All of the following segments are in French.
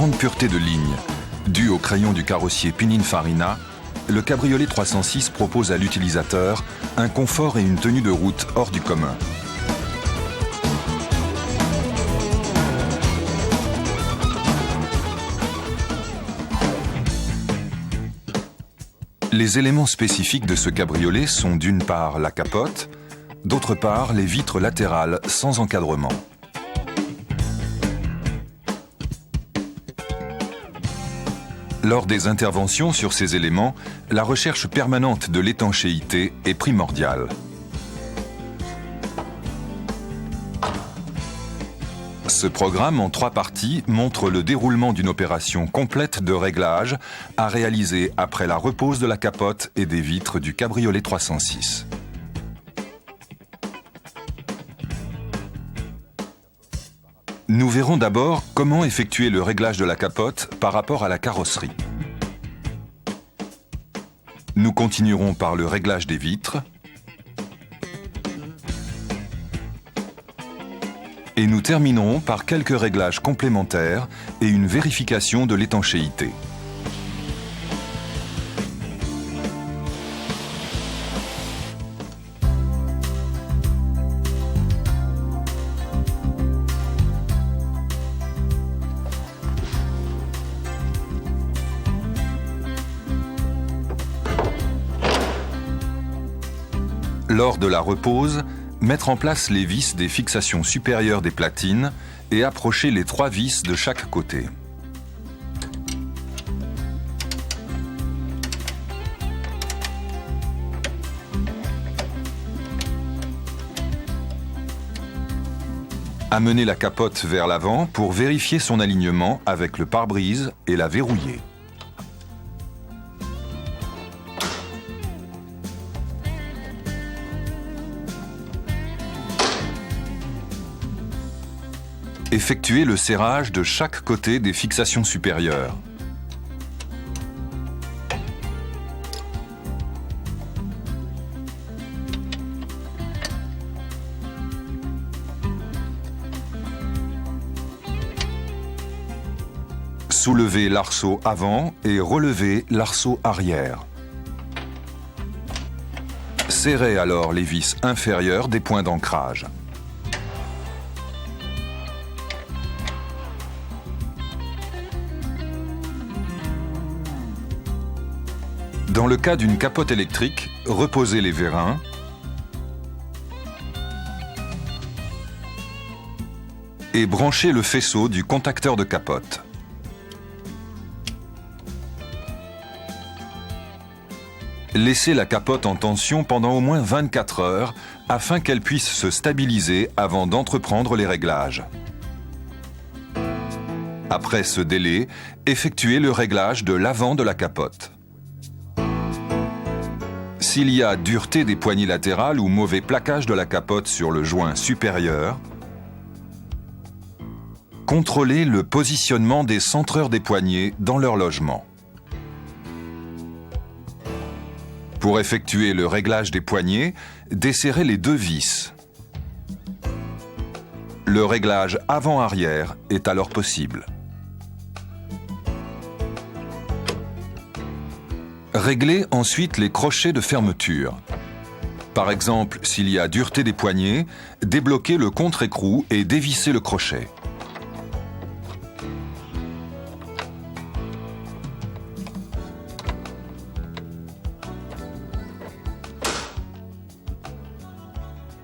grande pureté de ligne, due au crayon du carrossier Pininfarina, le cabriolet 306 propose à l'utilisateur un confort et une tenue de route hors du commun. Les éléments spécifiques de ce cabriolet sont d'une part la capote, d'autre part les vitres latérales sans encadrement. Lors des interventions sur ces éléments, la recherche permanente de l'étanchéité est primordiale. Ce programme en 3 parties montre le déroulement d'une opération complète de réglage à réaliser après la repose de la capote et des vitres du cabriolet 306. Nous verrons d'abord comment effectuer le réglage de la capote par rapport à la carrosserie. Nous continuerons par le réglage des vitres et nous terminerons par quelques réglages complémentaires et une vérification de l'étanchéité. Lors de la repose, mettre en place les vis des fixations supérieures des platines et approcher les 3 vis de chaque côté. Amener la capote vers l'avant pour vérifier son alignement avec le pare-brise et la verrouiller. Effectuer le serrage de chaque côté des fixations supérieures. Soulever l'arceau avant et relever l'arceau arrière. Serrez alors les vis inférieures des points d'ancrage. Dans le cas d'une capote électrique, reposez les vérins et branchez le faisceau du contacteur de capote. Laissez la capote en tension pendant au moins 24 heures afin qu'elle puisse se stabiliser avant d'entreprendre les réglages. Après ce délai, effectuez le réglage de l'avant de la capote. S'il y a dureté des poignées latérales ou mauvais plaquage de la capote sur le joint supérieur, contrôlez le positionnement des centreurs des poignées dans leur logement. Pour effectuer le réglage des poignées, desserrez les 2 vis. Le réglage avant-arrière est alors possible. Réglez ensuite les crochets de fermeture. Par exemple, s'il y a dureté des poignets, débloquez le contre-écrou et dévissez le crochet.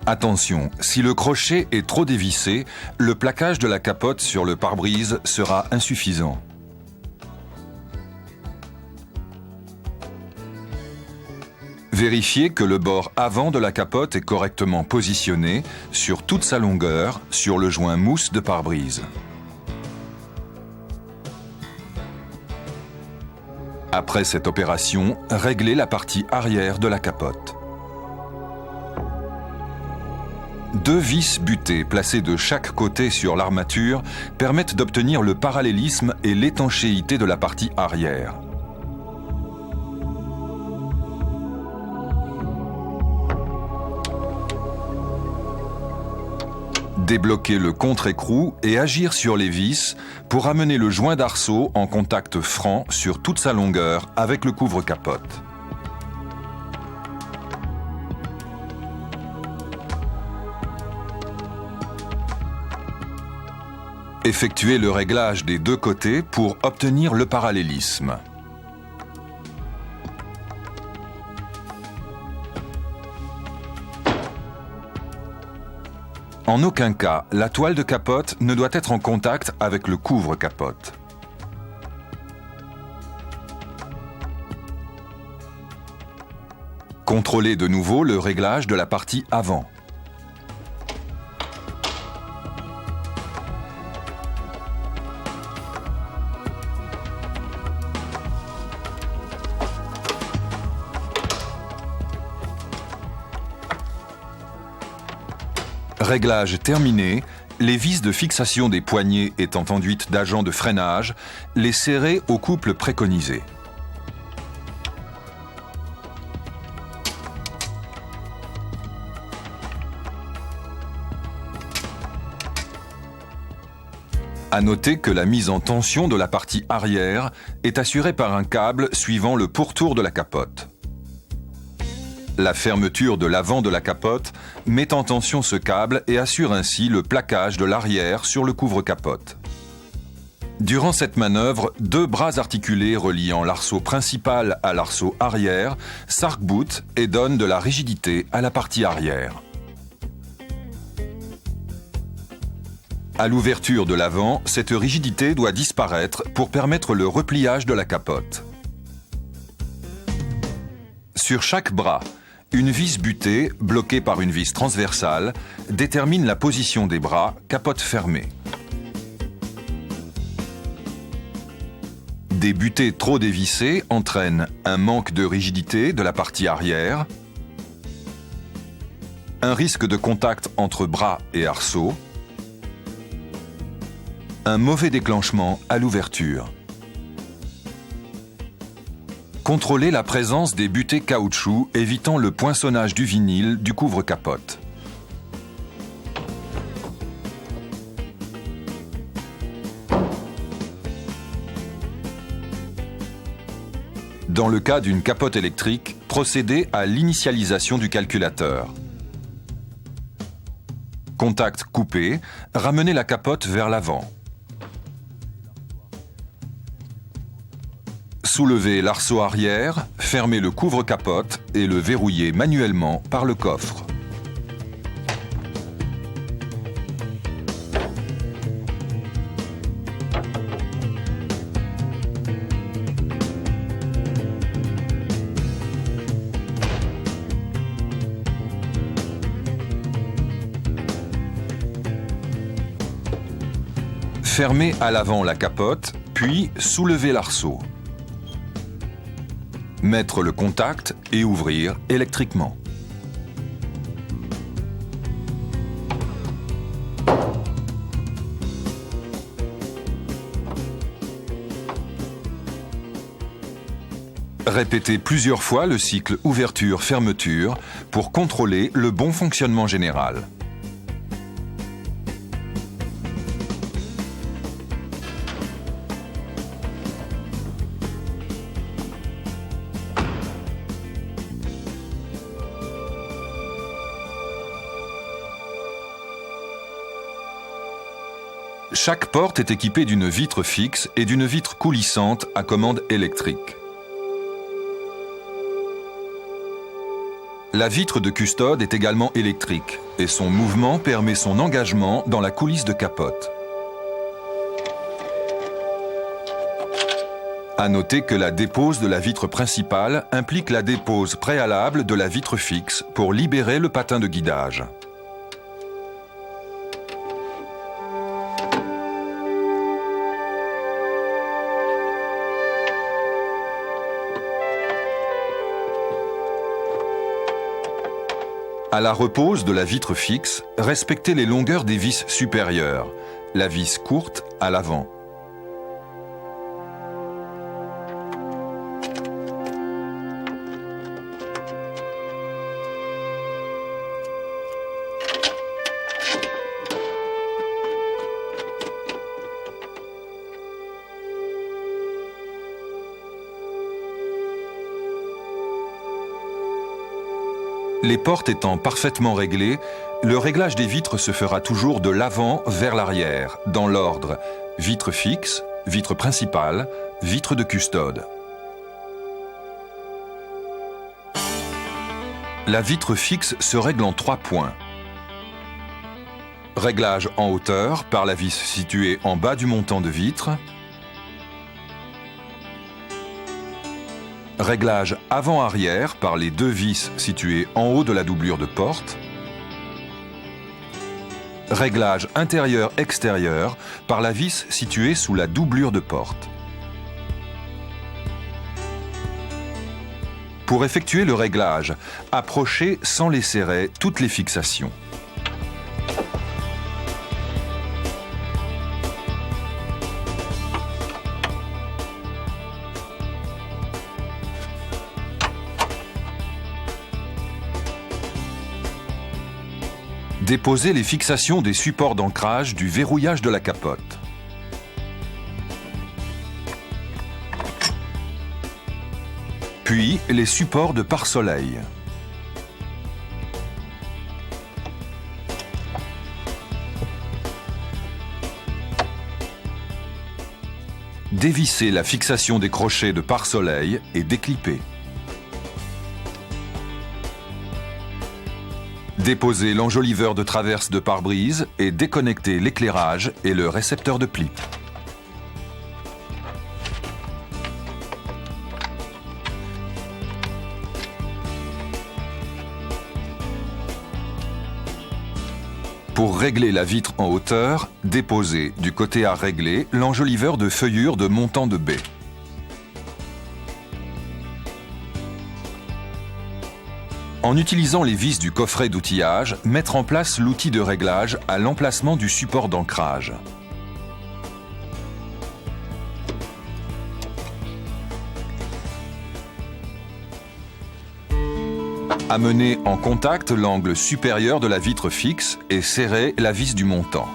Attention, si le crochet est trop dévissé, le plaquage de la capote sur le pare-brise sera insuffisant. Vérifiez que le bord avant de la capote est correctement positionné sur toute sa longueur sur le joint mousse de pare-brise. Après cette opération, réglez la partie arrière de la capote. 2 vis butées placées de chaque côté sur l'armature permettent d'obtenir le parallélisme et l'étanchéité de la partie arrière. Débloquer le contre-écrou et agir sur les vis pour amener le joint d'arceau en contact franc sur toute sa longueur avec le couvre-capote. Effectuer le réglage des deux côtés pour obtenir le parallélisme. En aucun cas, la toile de capote ne doit être en contact avec le couvre-capote. Contrôlez de nouveau le réglage de la partie avant. Réglage terminé, les vis de fixation des poignées étant enduites d'agents de freinage, les serrer au couple préconisé. À noter que la mise en tension de la partie arrière est assurée par un câble suivant le pourtour de la capote. La fermeture de l'avant de la capote met en tension ce câble et assure ainsi le plaquage de l'arrière sur le couvre-capote. Durant cette manœuvre, deux bras articulés reliant l'arceau principal à l'arceau arrière s'arc-boutent et donnent de la rigidité à la partie arrière. À l'ouverture de l'avant, cette rigidité doit disparaître pour permettre le repliage de la capote. Sur chaque bras, une vis butée, bloquée par une vis transversale, détermine la position des bras, capote fermée. Des butées trop dévissées entraînent un manque de rigidité de la partie arrière, un risque de contact entre bras et arceau, un mauvais déclenchement à l'ouverture. Contrôlez la présence des butées caoutchouc, évitant le poinçonnage du vinyle du couvre-capote. Dans le cas d'une capote électrique, procédez à l'initialisation du calculateur. Contact coupé, ramenez la capote vers l'avant. Soulevez l'arceau arrière, fermez le couvre-capote et le verrouillez manuellement par le coffre. Fermez à l'avant la capote, puis soulevez l'arceau. Mettre le contact et ouvrir électriquement. Répétez plusieurs fois le cycle ouverture-fermeture pour contrôler le bon fonctionnement général. Chaque porte est équipée d'une vitre fixe et d'une vitre coulissante à commande électrique. La vitre de custode est également électrique et son mouvement permet son engagement dans la coulisse de capote. À noter que la dépose de la vitre principale implique la dépose préalable de la vitre fixe pour libérer le patin de guidage. À la repose de la vitre fixe, respectez les longueurs des vis supérieures, la vis courte à l'avant. Les portes étant parfaitement réglées, le réglage des vitres se fera toujours de l'avant vers l'arrière, dans l'ordre vitre fixe, vitre principale, vitre de custode. La vitre fixe se règle en 3 points. Réglage en hauteur par la vis située en bas du montant de vitre. Réglage avant-arrière par les 2 vis situées en haut de la doublure de porte. Réglage intérieur-extérieur par la vis située sous la doublure de porte. Pour effectuer le réglage, approchez sans les serrer toutes les fixations. Déposez les fixations des supports d'ancrage du verrouillage de la capote. Puis les supports de pare-soleil. Dévissez la fixation des crochets de pare-soleil et déclippez. Déposez l'enjoliveur de traverse de pare-brise et déconnectez l'éclairage et le récepteur de clip. Pour régler la vitre en hauteur, déposez du côté à régler l'enjoliveur de feuillure de montant de baie. En utilisant les vis du coffret d'outillage, mettre en place l'outil de réglage à l'emplacement du support d'ancrage. Amenez en contact l'angle supérieur de la vitre fixe et serrez la vis du montant.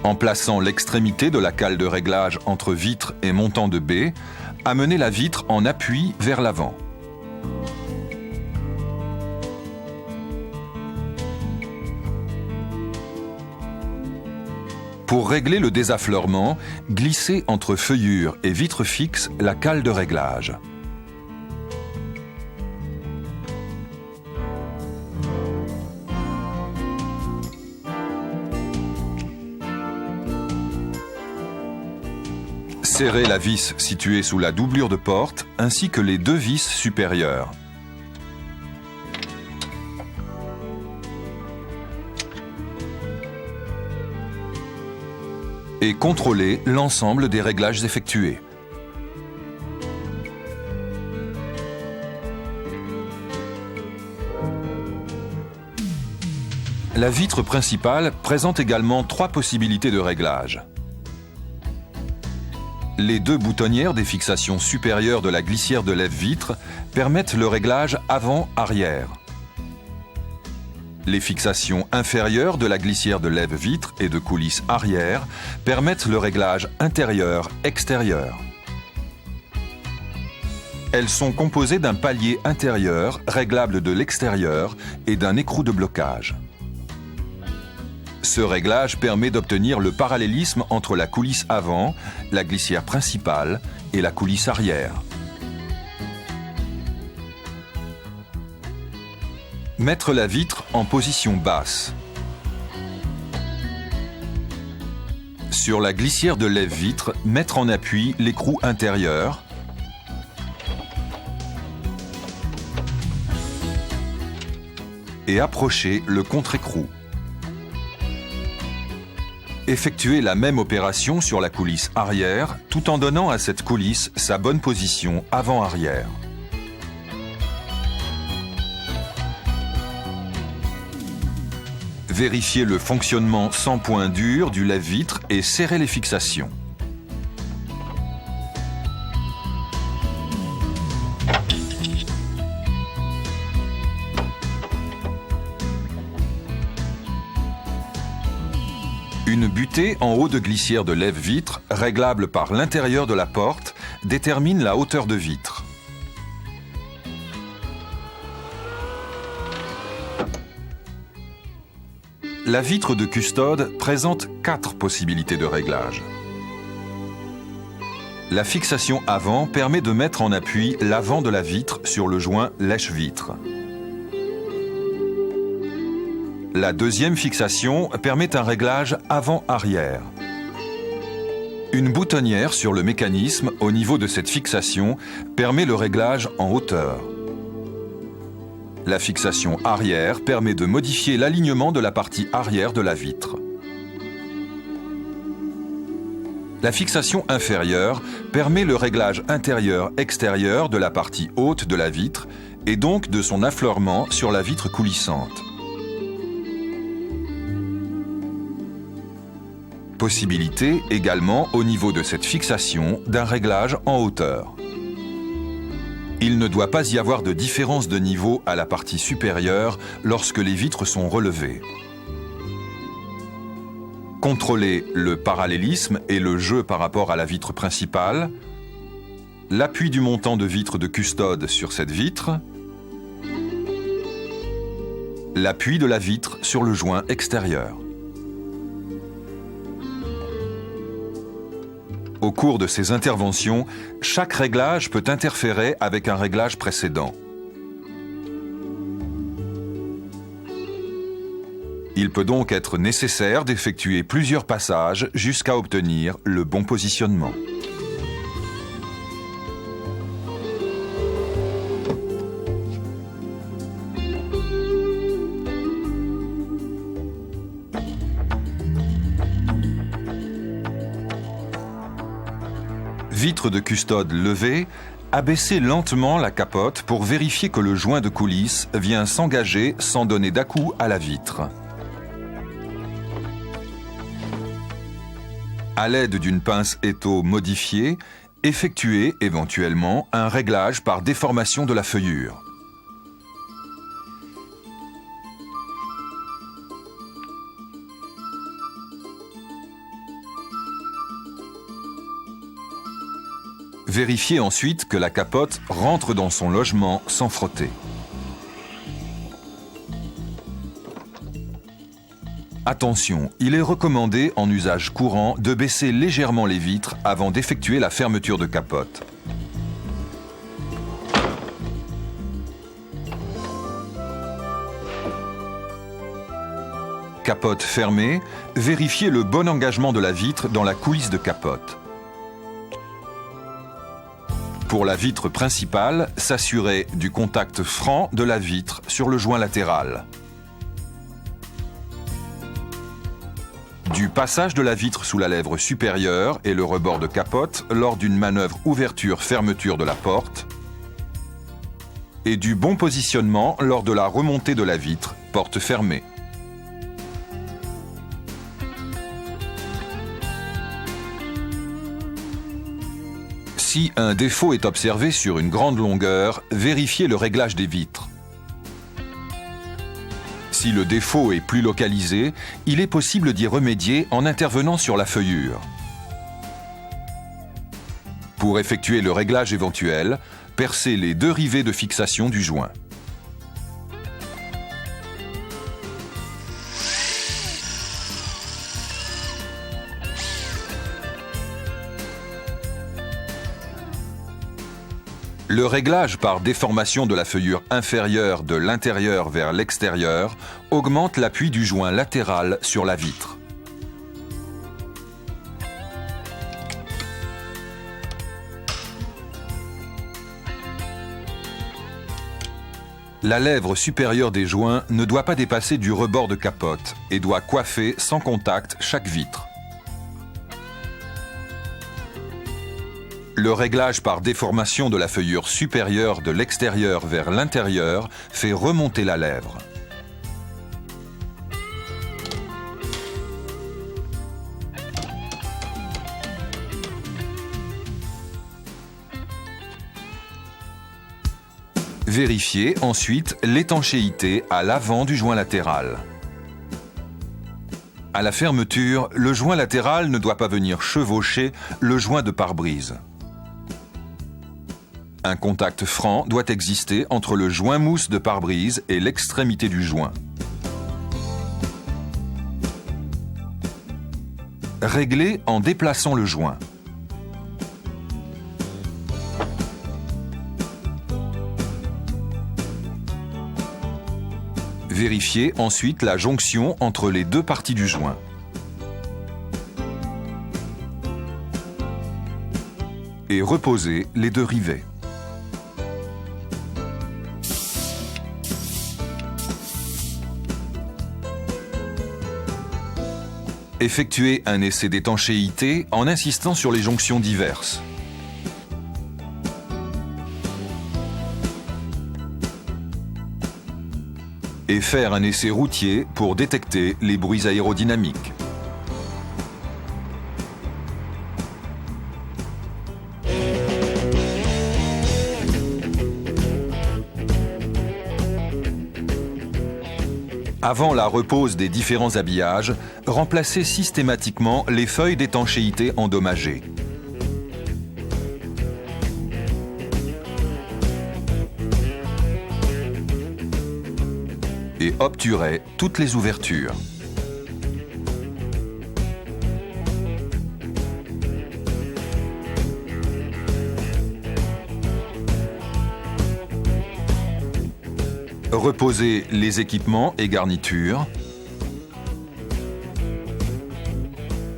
En plaçant l'extrémité de la cale de réglage entre vitre et montant de baie, amenez la vitre en appui vers l'avant. Pour régler le désaffleurement, glissez entre feuillure et vitre fixe la cale de réglage. Serrez la vis située sous la doublure de porte ainsi que les 2 vis supérieures. Et contrôlez l'ensemble des réglages effectués. La vitre principale présente également 3 possibilités de réglage. Les 2 boutonnières des fixations supérieures de la glissière de lève-vitre permettent le réglage avant-arrière. Les fixations inférieures de la glissière de lève-vitre et de coulisse arrière permettent le réglage intérieur-extérieur. Elles sont composées d'un palier intérieur réglable de l'extérieur et d'un écrou de blocage. Ce réglage permet d'obtenir le parallélisme entre la coulisse avant, la glissière principale et la coulisse arrière. Mettre la vitre en position basse. Sur la glissière de lève-vitre, mettre en appui l'écrou intérieur. Et approcher le contre-écrou. Effectuez la même opération sur la coulisse arrière, tout en donnant à cette coulisse sa bonne position avant-arrière. Vérifiez le fonctionnement sans point dur du lève-vitre et serrez les fixations. Une butée en haut de glissière de lève-vitre, réglable par l'intérieur de la porte, détermine la hauteur de vitre. La vitre de custode présente 4 possibilités de réglage. La fixation avant permet de mettre en appui l'avant de la vitre sur le joint lèche-vitre. La deuxième fixation permet un réglage avant-arrière. Une boutonnière sur le mécanisme au niveau de cette fixation permet le réglage en hauteur. La fixation arrière permet de modifier l'alignement de la partie arrière de la vitre. La fixation inférieure permet le réglage intérieur-extérieur de la partie haute de la vitre et donc de son affleurement sur la vitre coulissante. Possibilité également au niveau de cette fixation d'un réglage en hauteur. Il ne doit pas y avoir de différence de niveau à la partie supérieure lorsque les vitres sont relevées. Contrôler le parallélisme et le jeu par rapport à la vitre principale, l'appui du montant de vitre de custode sur cette vitre, l'appui de la vitre sur le joint extérieur. Au cours de ces interventions, chaque réglage peut interférer avec un réglage précédent. Il peut donc être nécessaire d'effectuer plusieurs passages jusqu'à obtenir le bon positionnement. Vitre de custode levée, abaissez lentement la capote pour vérifier que le joint de coulisse vient s'engager sans donner d'à-coup à la vitre. À l'aide d'une pince étau modifiée, effectuez éventuellement un réglage par déformation de la feuillure. Vérifiez ensuite que la capote rentre dans son logement sans frotter. Attention, il est recommandé en usage courant de baisser légèrement les vitres avant d'effectuer la fermeture de capote. Capote fermée, vérifiez le bon engagement de la vitre dans la coulisse de capote. Pour la vitre principale, s'assurer du contact franc de la vitre sur le joint latéral. Du passage de la vitre sous la lèvre supérieure et le rebord de capote lors d'une manœuvre ouverture-fermeture de la porte. Et du bon positionnement lors de la remontée de la vitre, porte fermée. Si un défaut est observé sur une grande longueur, vérifiez le réglage des vitres. Si le défaut est plus localisé, il est possible d'y remédier en intervenant sur la feuillure. Pour effectuer le réglage éventuel, percez les 2 rivets de fixation du joint. Le réglage par déformation de la feuillure inférieure de l'intérieur vers l'extérieur augmente l'appui du joint latéral sur la vitre. La lèvre supérieure des joints ne doit pas dépasser du rebord de capote et doit coiffer sans contact chaque vitre. Le réglage par déformation de la feuillure supérieure de l'extérieur vers l'intérieur fait remonter la lèvre. Vérifiez ensuite l'étanchéité à l'avant du joint latéral. À la fermeture, le joint latéral ne doit pas venir chevaucher le joint de pare-brise. Un contact franc doit exister entre le joint mousse de pare-brise et l'extrémité du joint. Réglez en déplaçant le joint. Vérifiez ensuite la jonction entre les deux parties du joint. Et reposez les deux rivets. Effectuez un essai d'étanchéité en insistant sur les jonctions diverses. Et faire un essai routier pour détecter les bruits aérodynamiques. Avant la repose des différents habillages, remplacez systématiquement les feuilles d'étanchéité endommagées. Et obturez toutes les ouvertures. Reposez les équipements et garnitures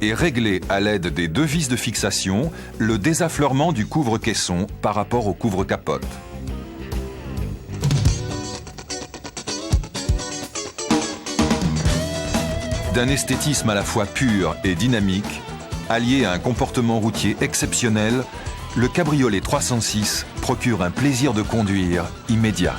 et réglez à l'aide des deux vis de fixation le désaffleurement du couvre-caisson par rapport au couvre-capote. D'un esthétisme à la fois pur et dynamique, allié à un comportement routier exceptionnel, le cabriolet 306 procure un plaisir de conduire immédiat.